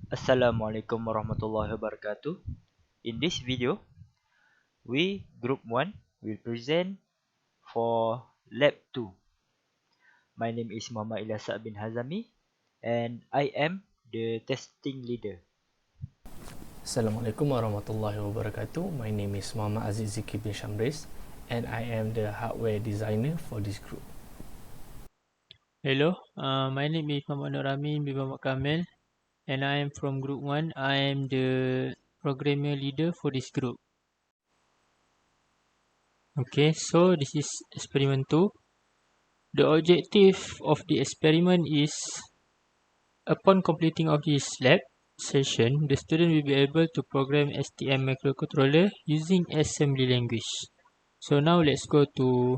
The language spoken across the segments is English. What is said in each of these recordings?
Assalamualaikum warahmatullahi wabarakatuh. In this video, we group 1 will present for lab 2. My name is Muhammad Ilyasaq bin HAZAMI and I am the testing leader. Assalamualaikum warahmatullahi wabarakatuh. My name is Muhammad Aziq bin SHAMRIS and I am the hardware designer for this group. Hello, my name is Muhammad Noor bin KAMIL and I am from group 1. I am the programmer leader for this group. Okay, so this is experiment 2. The objective of the experiment is, upon completing of this lab session, the student will be able to program STM microcontroller using assembly language. So now let's go to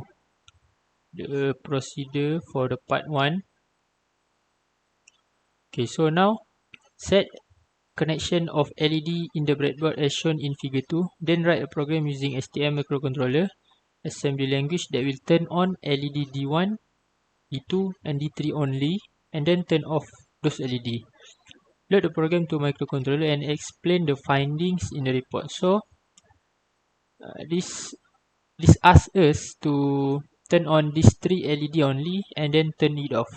the procedure for the part 1. Okay, so now set connection of LED in the breadboard as shown in figure 2. Then write a program using STM microcontroller assembly language that will turn on LED D1, D2 and D3 only, and then turn off those LED. Load the program to microcontroller and explain the findings in the report. So this asks us to turn on these 3 LED only and then turn it off.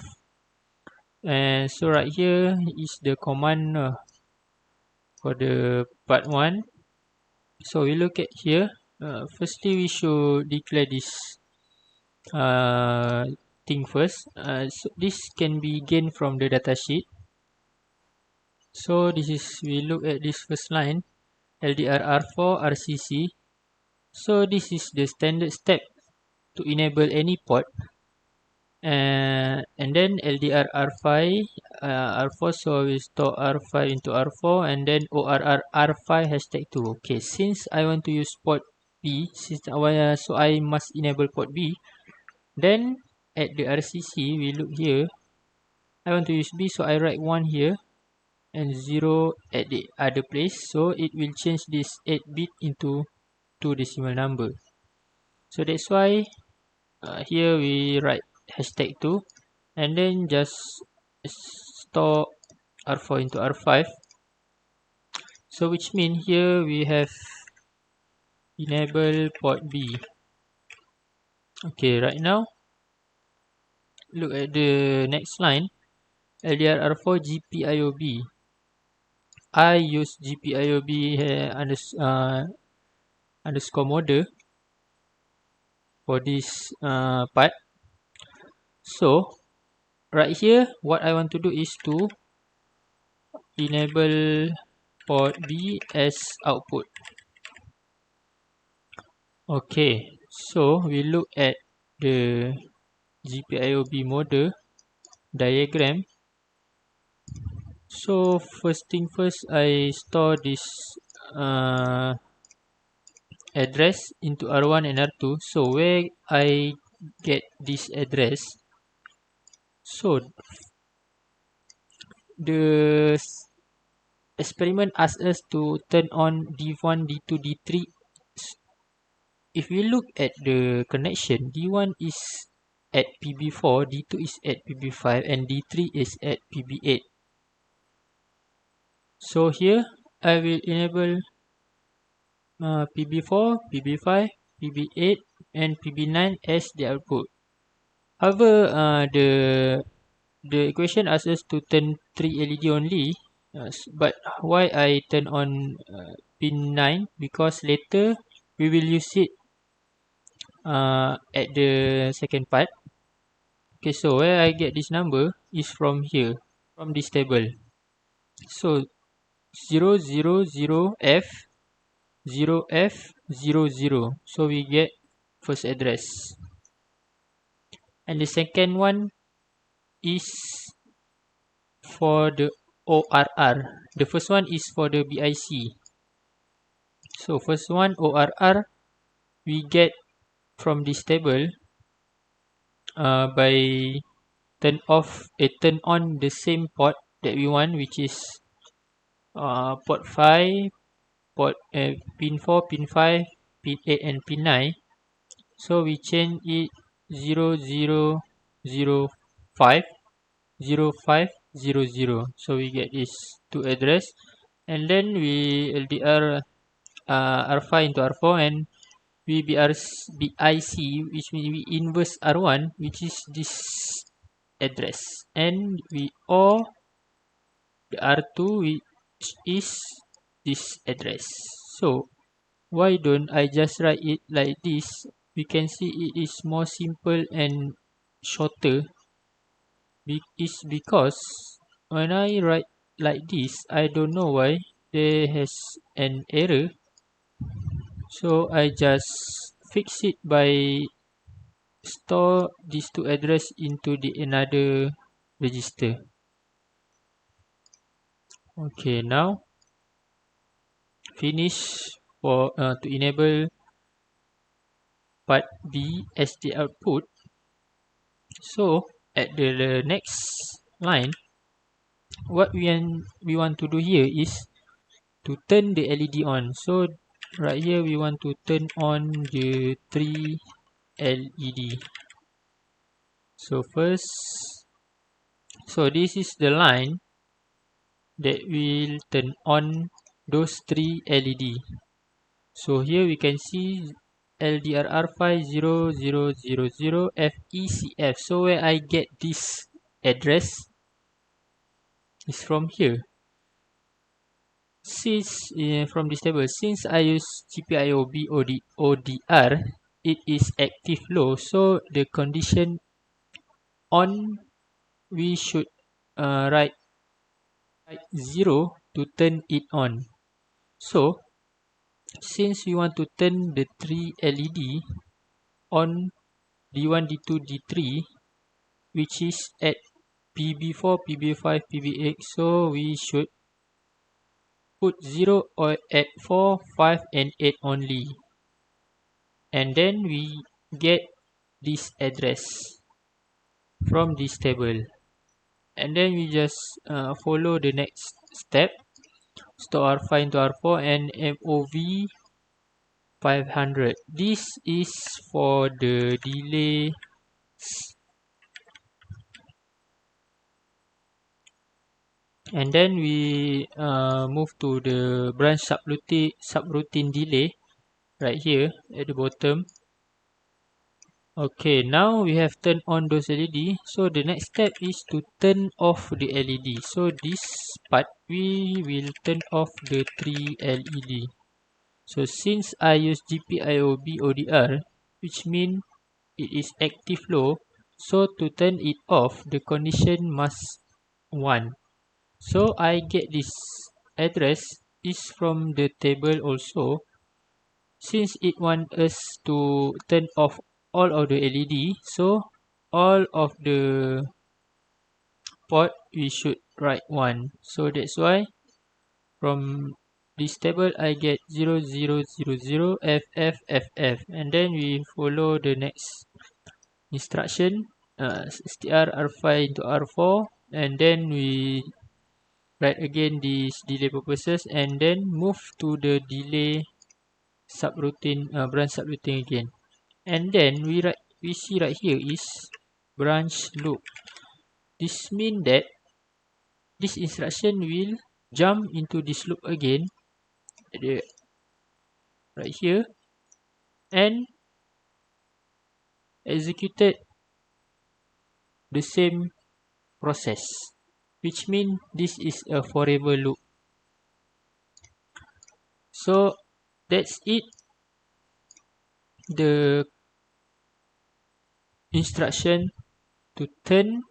And so right here is the command for the part 1. So we look at here. Firstly, we should declare this thing first. So this can be gained from the datasheet. So this is, we look at this first line, LDR-R4 RCC. So this is the standard step to enable any port. And then LDR-R5, R4, so we store R5 into R4 and then ORR R5 #2. Okay, since I want to use port B, so I must enable port B. Then at the RCC, we look here, I want to use B, so I write 1 here and 0 at the other place. So it will change this 8-bit into 2 decimal number. So that's why here we write #2 and then just store R4 into R5. So which means here we have enable port B. Okay, right now look at the next line, LDR-R4 GPIOB. I use GPIOB underscore model for this part. So right here, what I want to do is to enable port B as output. Okay, so we look at the GPIOB model diagram. So first thing first, I store this address into R1 and R2. So where I get this address? So the experiment asks us to turn on D1, D2, D3. If we look at the connection, D1 is at PB4, D2 is at PB5 and D3 is at PB8. So here I will enable PB4, PB5, PB8 and PB9 as the output. However, the equation asks us to turn 3 LED only, but why I turn on pin 9? Because later we will use it at the second part. Okay, so where I get this number is from here, from this table. So 000F 0F00. So we get first address. And the second one is for the ORR. The first one is for the BIC. So first one ORR we get from this table by turn on the same port that we want, which is port 5, port pin 4, pin 5, pin 8 and pin 9. So we change it 0005 05 00. So we get this two address, and then we LDR R5 into R4, and we BIC, which means we inverse R1, which is this address, and we OR the R2, which is this address. So why don't I just write it like this? We can see it is more simple and shorter. It's because when I write like this, I don't know why there has an error. So I just fix it by store these two address into the another register. Okay, now finish for to enable part B as the output. So at the next line, what we want to do here is to turn the LED on. So right here we want to turn on the 3 LED. So first, so this is the line that will turn on those 3 LED. So here we can see LDRR5000 FECF. So where I get this address is from here. Since from this table, since I use GPIO ODR, it is active low. So the condition on, we should write 0 to turn it on. So since we want to turn the 3 LED on D1, D2, D3, which is at PB4, PB5, PB8, so we should put 0 or at 4, 5, and 8 only. And then we get this address from this table. And then we just follow the next step. Store R5 into R4 and MOV 500. This is for the delay. And then we move to the branch subroutine delay right here at the bottom. Okay, now we have turned on those LED. So the next step is to turn off the LED. So this part we will turn off the 3 LED. So since I use GPIO ODR, which means it is active low, so to turn it off, the condition must 1. So I get this address is from the table also. Since it wants us to turn off all of the LED, so all of the port we should write 1. So that's why from this table I get 0000 FFFF, and then we follow the next instruction, str R5 into R4, and then we write again this delay purposes, and then move to the delay subroutine, branch subroutine again. And then we see right here is branch loop. This means that this instruction will jump into this loop again right here and executed the same process, which means this is a forever loop. So that's it. The instruction to turn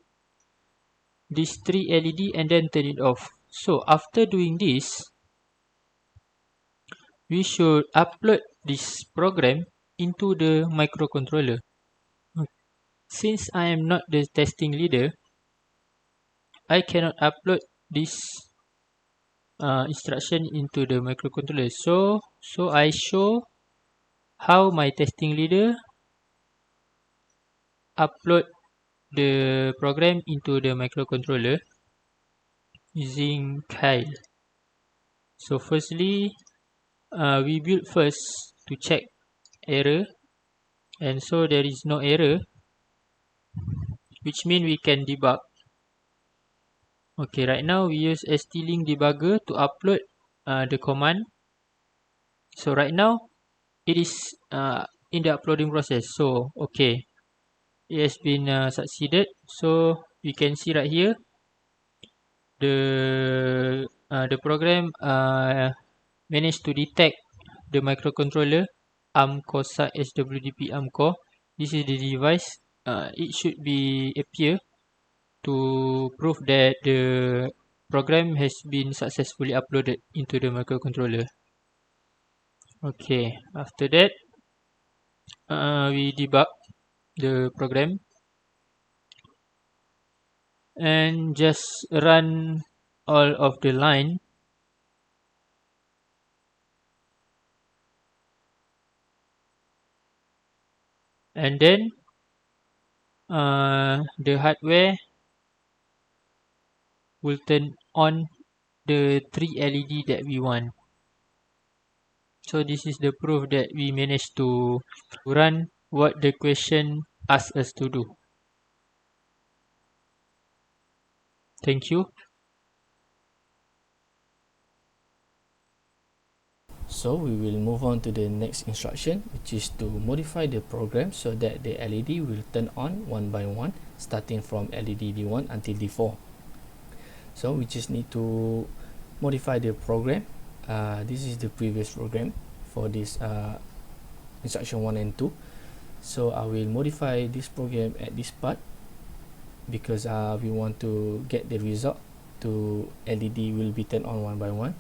this 3 LED and then turn it off. So after doing this, we should upload this program into the microcontroller. Since I am not the testing leader, I cannot upload this instruction into the microcontroller. So I show how my testing leader upload the program into the microcontroller using KAMIL. So firstly, we build first to check error, and so there is no error, which means we can debug. Okay, right now we use ST-Link debugger to upload the command. So right now it is in the uploading process. So okay, it has been succeeded. So we can see right here the program managed to detect the microcontroller ARM core site SWDP ARM core. This is the device. It should be appear to prove that the program has been successfully uploaded into the microcontroller. Okay, after that we debug the program and just run all of the line. And then the hardware will turn on the 3 LED that we want. So this is the proof that we managed to run what the question asked us to do. Thank you. So we will move on to the next instruction, which is to modify the program so that the LED will turn on one by one, starting from LED D1 until D4. So we just need to modify the program. This is the previous program for this instruction 1 and 2. So I will modify this program at this part because we want to get the result to LED will be turned on one by one.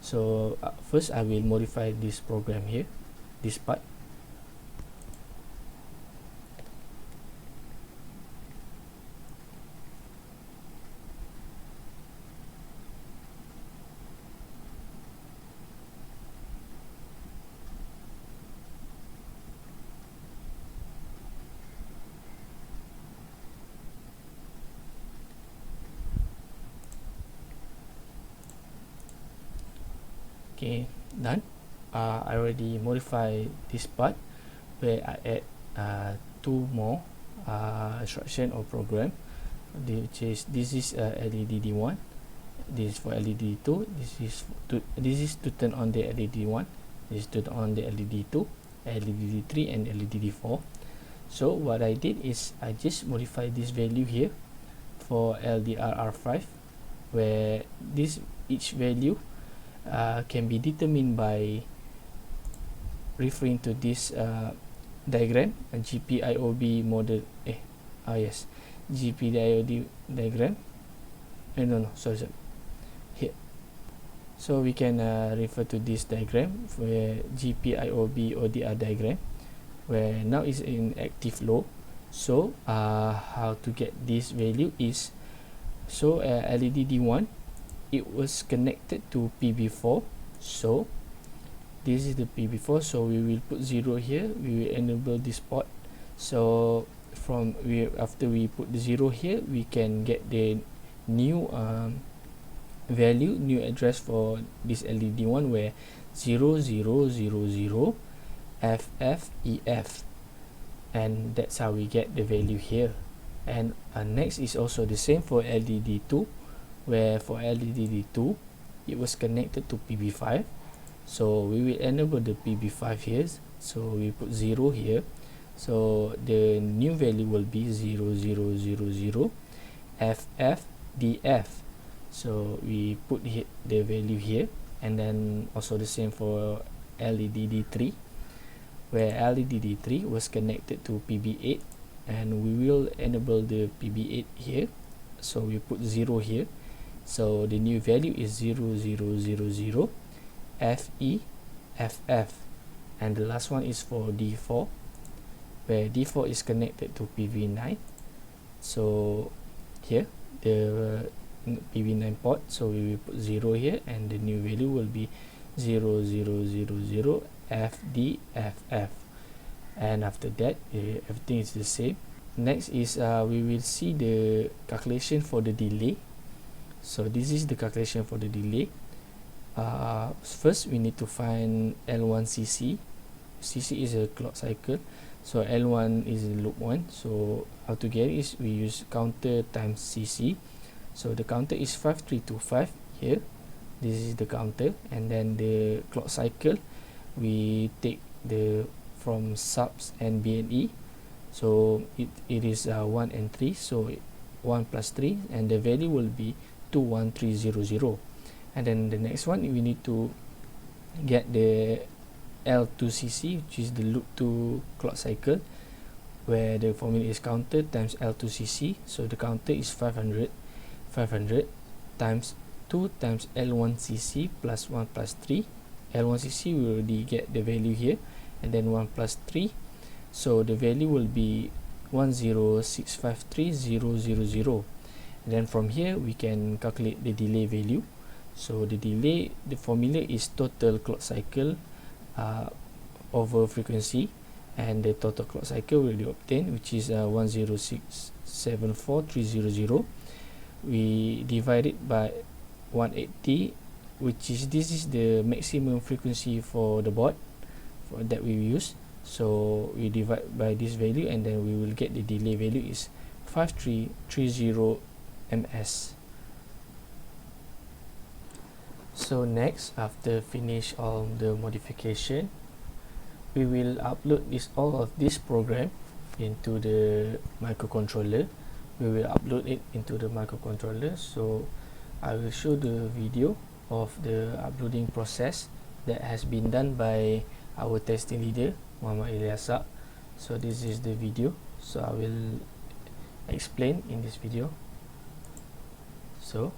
So first I will modify this program here, this part. Okay, done. I already modify this part where I add two more instruction or program, which is this is LED D1, this is for LED D2, this is to turn on the LED D1, this is to turn on the LED D2, LED D3 and LED D4. So what I did is I just modify this value here for LDRR5, where this each value can be determined by referring to this diagram, a GPIOB model. Yes, GPIOB diagram. Sorry, here. So we can refer to this diagram where GPIOB ODR diagram, where now is in active low. So how to get this value is, so LED D1, it was connected to PB4, so this is the PB4, so we will put 0 here, we will enable this port. So from after we put the 0 here, we can get the new value, new address for this LED one, where 0000 FFEF, and that's how we get the value here. And next is also the same for LED2, where for LED2 it was connected to PB5, so we will enable the PB5 here, so we put 0 here, so the new value will be 0000 FFDF, so we put the value here. And then also the same for LED3, where LED3 was connected to PB8, and we will enable the PB8 here, so we put 0 here, so the new value is 0000 FEFF. And the last one is for D4, where D4 is connected to PB9, so here the PB9 port, so we will put 0 here, and the new value will be 0000 FDFF. And after that everything is the same. Next is we will see the calculation for the delay. So this is the calculation for the delay. First we need to find L1 CC. CC is a clock cycle, so L1 is loop 1. So how to get it is we use counter times CC. So the counter is 5325 here. This is the counter, and then the clock cycle, we take the from subs and BNE. So it is 1 and 3, so 1 plus 3, and the value will be 21300. And then the next one, we need to get the L2CC, which is the loop 2 clock cycle, where the formula is counter times L2CC. So the counter is 500 times 2 times L1CC plus 1 plus 3. L1CC, we already get the value here, and then 1 plus 3, so the value will be 10653,000. And then from here we can calculate the delay value. So the delay, the formula is total clock cycle over frequency, and the total clock cycle will be obtained, which is 10674,300. We divide it by 180, which is, this is the maximum frequency for the board that we use. So we divide by this value, and then we will get the delay value is 5330 ms. So next, after finish all the modification, we will upload all of this program into the microcontroller. We will upload it into the microcontroller. So I will show the video of the uploading process that has been done by our testing leader, Muhammad Ilyasaq. So this is the video, so I will explain in this video. So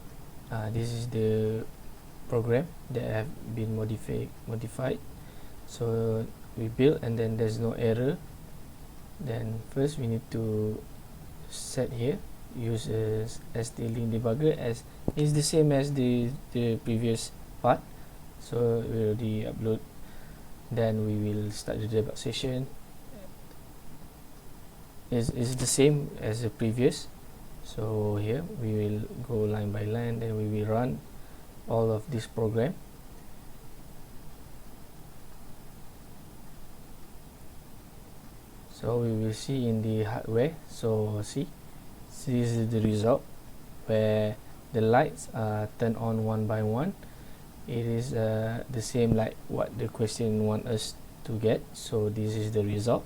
this is the program that have been modified. So we build, and then there's no error. Then first we need to set here, use a ST-Link debugger, as is the same as the previous part. So we already upload. Then we will start the debug session. Is the same as the previous. So here we will go line by line, then we will run all of this program. So we will see in the hardware. So see, this is the result, where the lights are turned on one by one. It is the same like what the question want us to get. So this is the result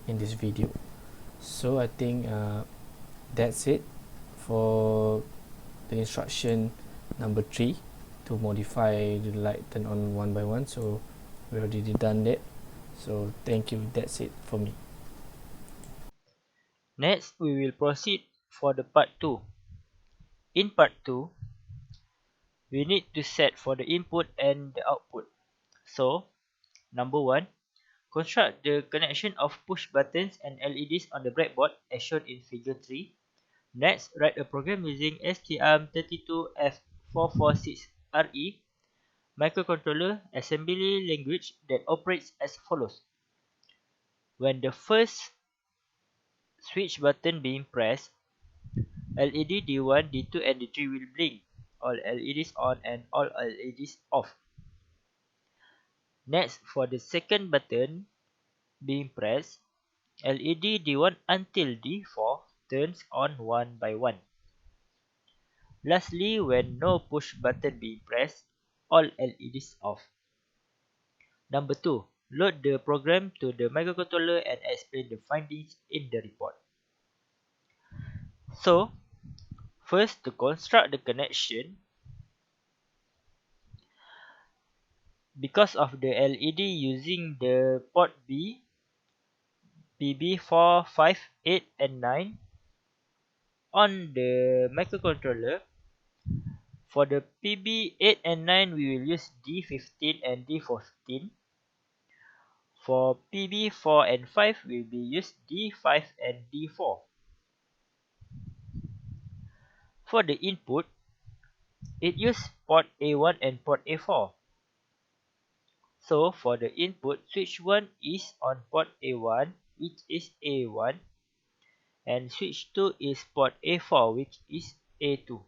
in this video. So I think that's it for the instruction number 3 to modify the light turn on one by one. So we already done that. So thank you, that's it for me. Next, we will proceed for the part 2. In part 2, we need to set for the input and the output. So, number 1, construct the connection of push buttons and LEDs on the breadboard as shown in figure 3. Next, write a program using STM32F446RE microcontroller assembly language that operates as follows. When the first switch button being pressed, LED D1, D2 and D3 will blink. All LEDs on and all LEDs off. Next, for the second button being pressed, LED D1 until D4 turns on one by one. Lastly, when no push button being pressed, all LEDs off. Number 2, load the program to the microcontroller and explain the findings in the report. So, first, to construct the connection, because of the LED using the port B, PB4, 5, 8 and 9 on the microcontroller, for the PB8 and 9 we will use D15 and D14. For PB4 and 5 we will use D5 and D4. For the input, it uses port A1 and port A4. So for the input, switch 1 is on port A1, which is A1, and switch 2 is port A4, which is A2.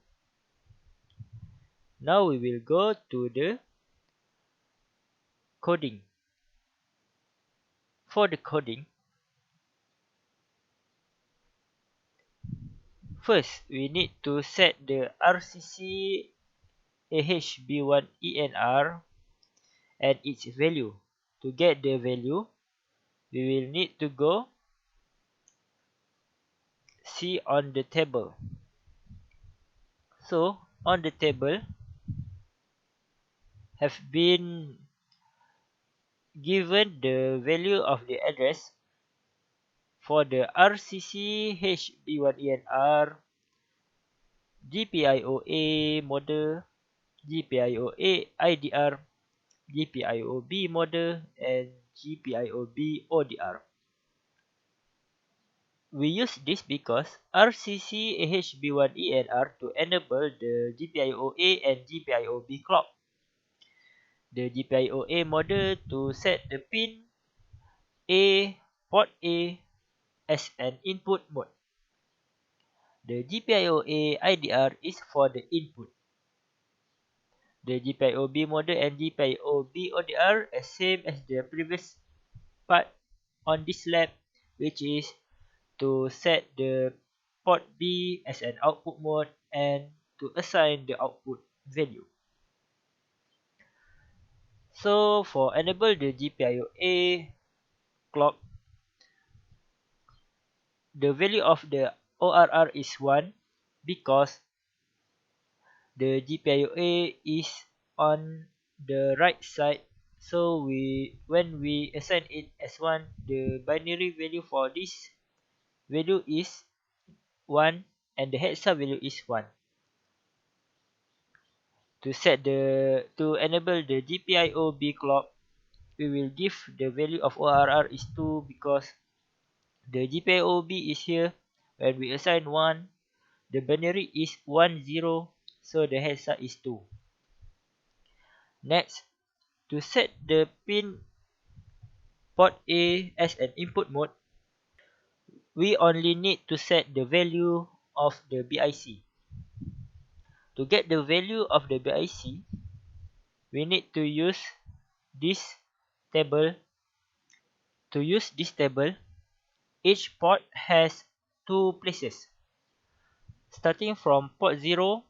Now we will go to the coding. For the coding, First, we need to set the RCC AHB1 ENR and its value. To get the value, we will need to go see on the table. So, on the table have been given the value of the address for the RCC HB1ENR, GPIOA model, GPIOA IDR, GPIOB model, and GPIOB ODR. We use this because RCC AHB1ENR to enable the GPIOA and GPIOB clock. The GPIOA model to set the pin port A as an input mode. The GPIOA IDR is for the input. The GPIOB model and GPIOB ODR are same as the previous part on this lab, which is to set the port B as an output mode and to assign the output value. So for enable the GPIOA clock, the value of the ORR is 1 because the GPIOA is on the right side. So when we assign it as 1, the binary value for this value is 1 and the hexa value is 1. To enable the GPIOB clock, we will give the value of ORR is 2 because the GPIOB is here. When we assign 1, the binary is 1 0, so the hexa is 2. Next, to set the pin port A as an input mode, we only need to set the value of the BIC. To get the value of the BIC, we need to use this table. To use this table, each port has 2 places. Starting from port 0,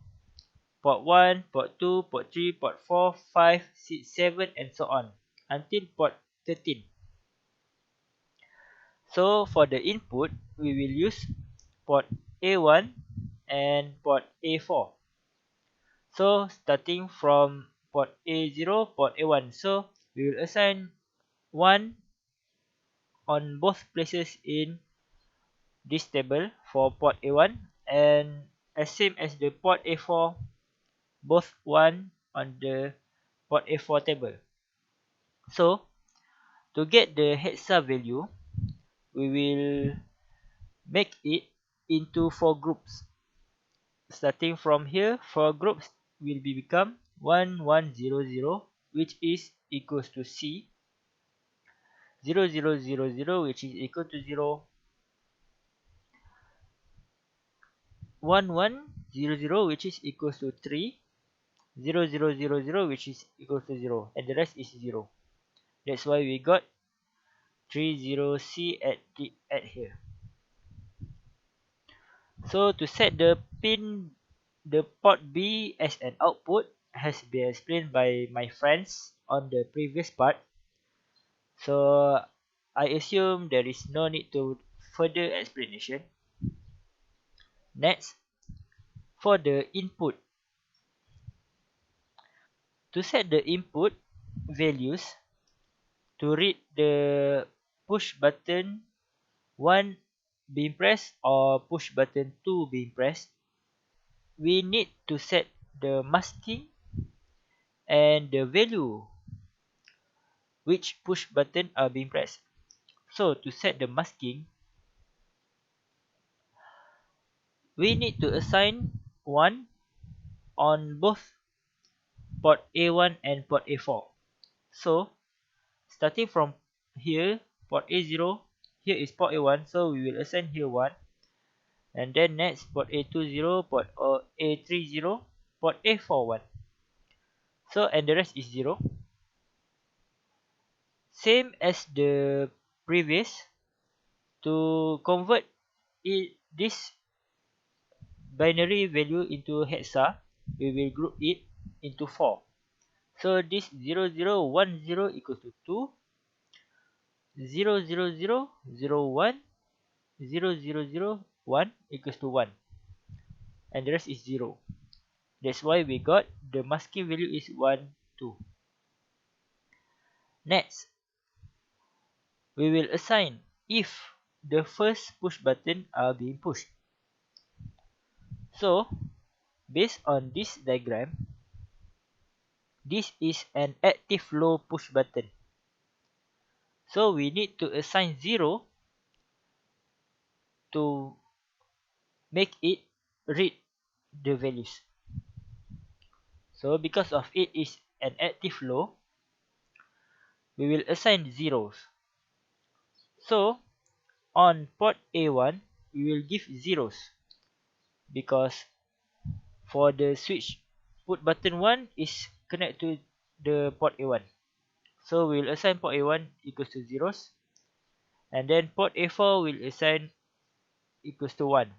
port 1, port 2, port 3, port 4, 5, 6, 7, and so on, until port 13. So for the input, we will use port A1 and port A4. So starting from port A0, port A1. So we will assign 1 on both places in this table for port A1, and as same as the port A4, both 1 on the port A4 table. So to get the hexa value, we will make it into 4 groups. Starting from here, 4 groups will become 1 1 0 0, which is equals to C, 0 0 0 0, which is equal to 0, 1 1 0 0, which is equals to 3, 0 0 0 0, which is equals to 0, and the rest is 0. That's why we got 30C at here. So to set the port B as an output has been explained by my friends on the previous part. So I assume there is no need to further explanation. Next, for the input. To set the input values, to read the push button 1 being pressed or push button 2 being pressed, we need to set the masking and the value which push button are being pressed. So to set the masking, we need to assign 1 on both port A1 and port A4. So starting from here, port A0, here is port A1, so we will assign here 1. And then next, port A20, port A30, port A4 1. So and the rest is 0. Same as the previous, to convert this binary value into hexa, we will group it into 4. So this 0010 equals to 2, 00001, 0001 equals to 1, and the rest is 0. That's why we got the masking value is 1, 2. Next, we will assign if the first push button are being pushed. So, based on this diagram, this is an active low push button. So, we need to assign 0 to make it read the values. So, because of it is an active low, we will assign zeros. So, on port A1, we will give zeros because for the switch, put button 1 is connect to the port A1. So we will assign port A1 equals to zeros, and then port A4 will assign equals to 1.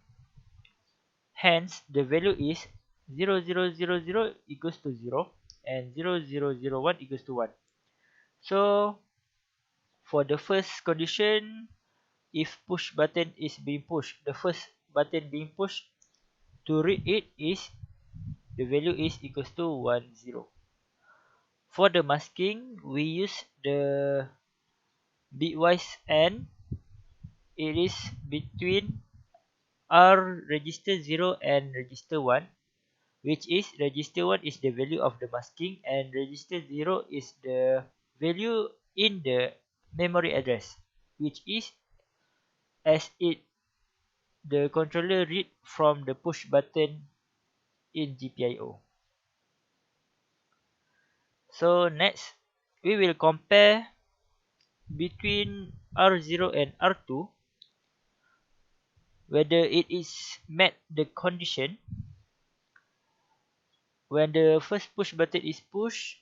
Hence, the value is 0000 equals to 0 and 0001 equals to 1. So for the first condition, if push button is being pushed, the first button being pushed, to read it is the value is equals to 1, 0. For the masking, we use the bitwise AND. It is between R register 0 and register 1, which is register 1 is the value of the masking and register 0 is the value in the memory address, which is as it the controller read from the push button in GPIO. So next, we will compare between R0 and R2 whether it is met the condition. When the first push button is pushed,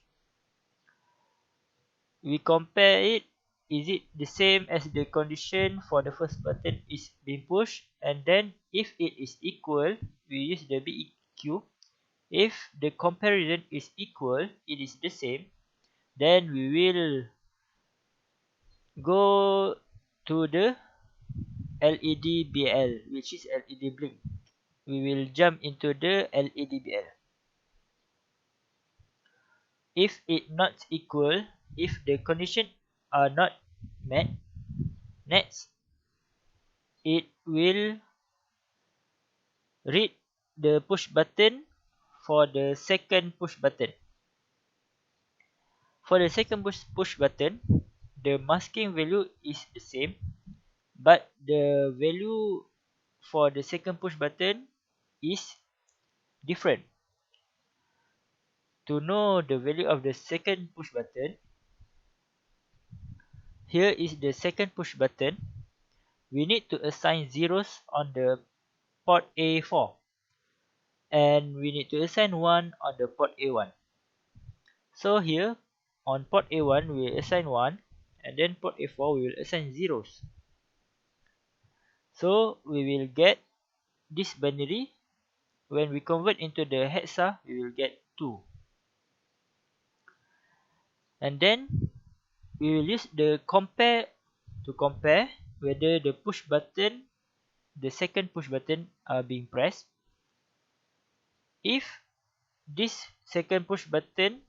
we compare it. Is it the same as the condition for the first button is being pushed? And then if it is equal, we use the BEQ. If the comparison is equal, it is the same, then we will go to the LED BL, which is LED blink. We will jump into the LED BL. If it not equal, if the condition are not met, next it will read the push button for the second push button. For the second push button, the masking value is the same, but the value for the second push button is different. To know the value of the second push button, here is the second push button. We need to assign zeros on the port A4, and we need to assign 1 on the port A1. So here on port A1 we will assign 1, and then port A4 we will assign zeros. So we will get this binary. When we convert into the hexa, we will get 2. And then we will use the compare to compare whether the push button, the second push button are being pressed. If this second push button,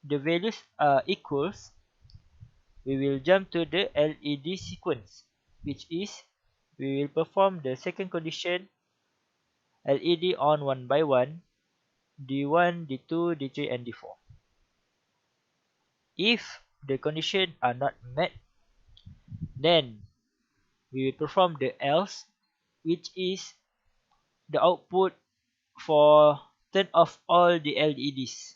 the values are equals, we will jump to the LED sequence, which is we will perform the second condition, LED on 1 by 1, D1, D2, D3, and D4. If the condition are not met, then we will perform the else, which is the output for turn off all the LEDs.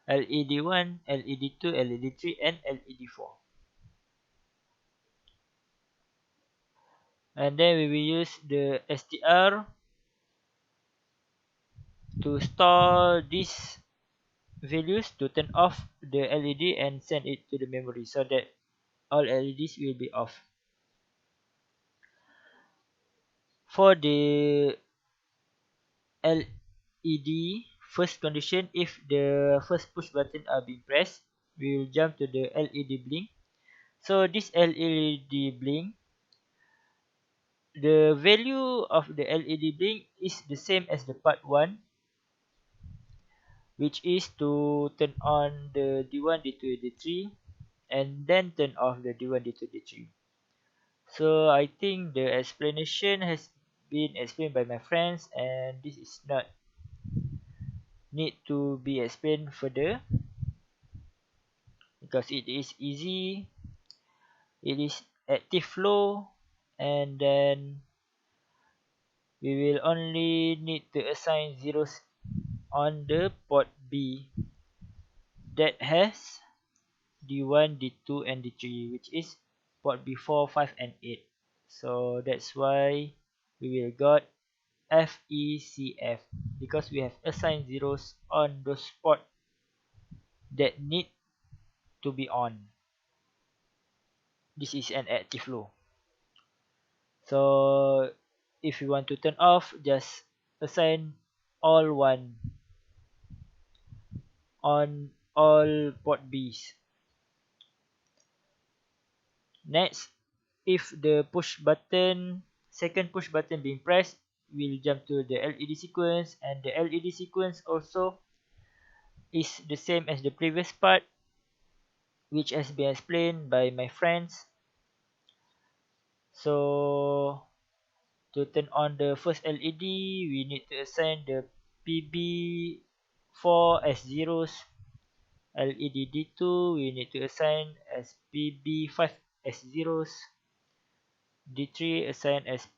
LED1, LED2, LED3, and LED4. And then we will use the STR to store these values to turn off the LED and send it to the memory so that all LEDs will be off. For the LED first condition. If the first push button are being pressed, we will jump to the LED blink. So this LED blink, the value of the LED blink is the same as the part 1, which is to turn on the D1, D2, D3, and then turn off the D1, D2, D3. So I think the explanation has been explained by my friends, and this is not need to be explained further because it is easy, it is active flow, and then we will only need to assign zeros on the port B that has D1, D2, and D3, which is port B4, 5, and 8. So that's why we will got FECF, because we have assigned zeros on those ports that need to be on. This is an active flow. So if you want to turn off, just assign all 1 on all port Bs. Next, if the second push button being pressed, we'll jump to the LED sequence, and the LED sequence also is the same as the previous part, which has been explained by my friends. So to turn on the first LED, we need to assign the PB4 as zeros. LED D2, we need to assign as PB5 as zeros. D3 assign as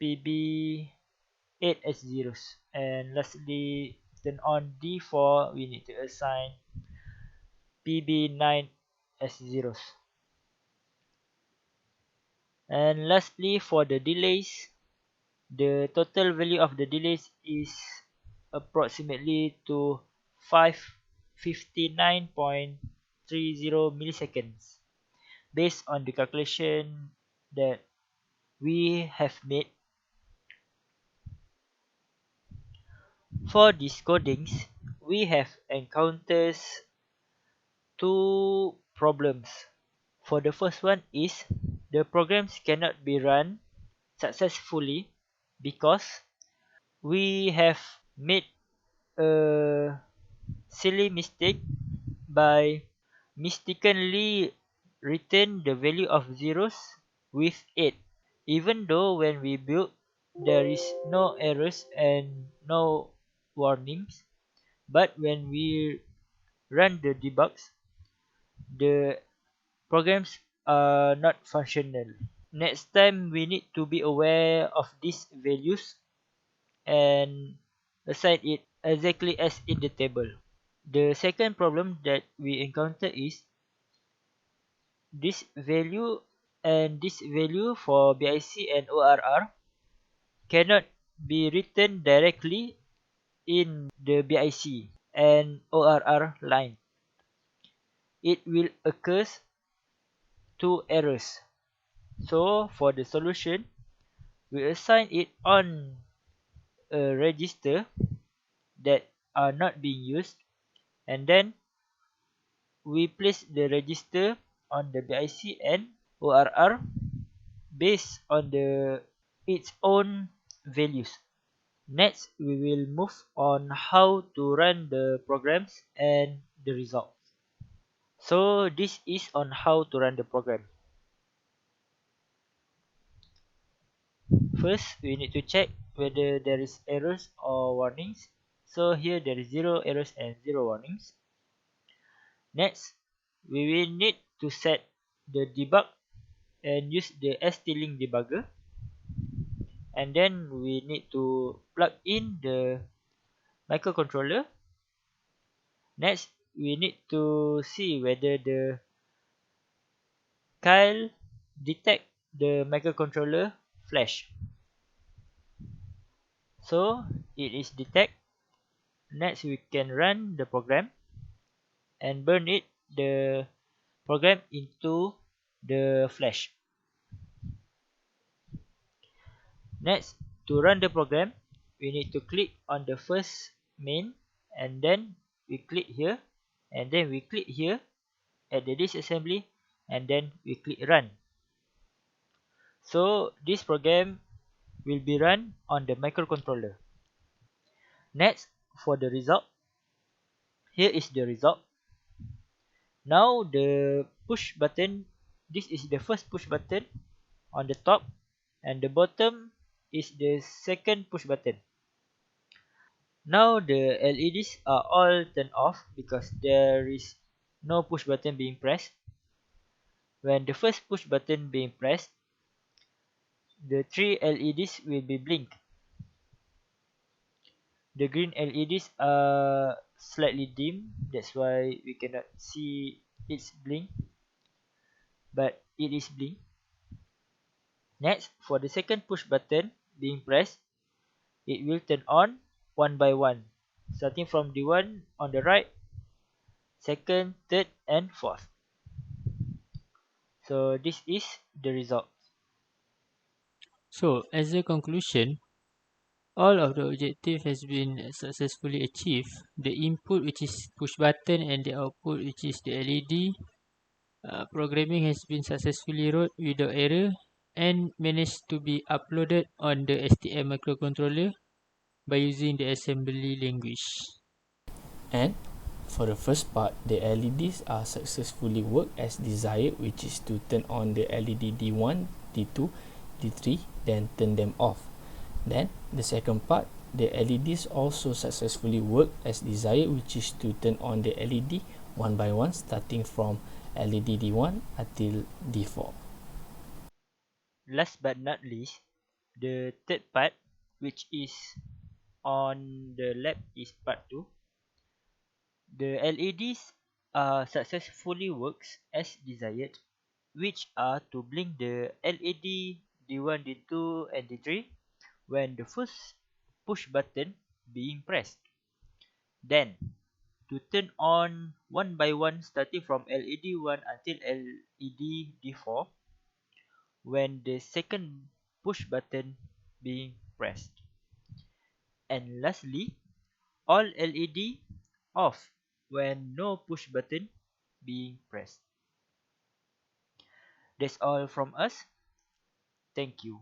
PB8 as zeros. And lastly, turn on D4, we need to assign PB9 as zeros. And lastly, for the delays, the total value of the delays is approximately to 559.30 milliseconds based on the calculation that we have made. For these codings, we have encountered 2 problems. For the first one is the programs cannot be run successfully because we have made a silly mistake by mistakenly written the value of zeros with 8, even though when we build there is no errors and no warnings, but when we run the debugs, the programs are not functional. Next time we need to be aware of these values and assign it exactly as in the table. The second problem that we encounter is this value and this value for BIC and ORR cannot be written directly in the BIC and ORR line. It will occur 2 errors. So for the solution, we assign it on a register that are not being used, and then we place the register on the BIC and ORR based on its own values. Next, we will move on how to run the programs and the results. So this is on how to run the program. First, we need to check whether there is errors or warnings. So here there is 0 errors and 0 warnings. Next, we will need to set the debug and use the ST-Link debugger. And then we need to plug in the microcontroller. Next, we need to see whether the KAMIL detect the microcontroller flash. So it is detect. Next, we can run the program and burn the program into the flash. Next, to run the program, we need to click on the first main, and then we click here, and then we click here at the disassembly, and then we click run. So this program will be run on the microcontroller. Next, for the result, here is the result. Now the push button, this is the first push button on the top, and the bottom is the second push button. Now the LEDs are all turned off because there is no push button being pressed. When the first push button being pressed, the three LEDs will be blink. The green LEDs are slightly dim, that's why we cannot see its blink, but it is blink. Next, for the second push button being pressed, it will turn on one by one, starting from the one on the right, second, third, and fourth. So this is the result. So, as a conclusion, all of the objective has been successfully achieved. The input, which is push button, and the output, which is the LED, programming has been successfully wrote without error and managed to be uploaded on the STM microcontroller by using the assembly language. And for the first part, the LEDs are successfully worked as desired, which is to turn on the LED D1, D2, D3, then turn them off. Then the second part, the LEDs also successfully worked as desired, which is to turn on the LED one by one, starting from LED D1 until D4. Last but not least, the third part, which is on the left, is part 2. The LEDs are successfully works as desired, which are to blink the LED D1, D2, and D3 when the first push button being pressed. Then, to turn on one by one starting from LED 1 until LED D4 when the second push button being pressed. And lastly, all LED off when no push button being pressed. That's all from us. Thank you.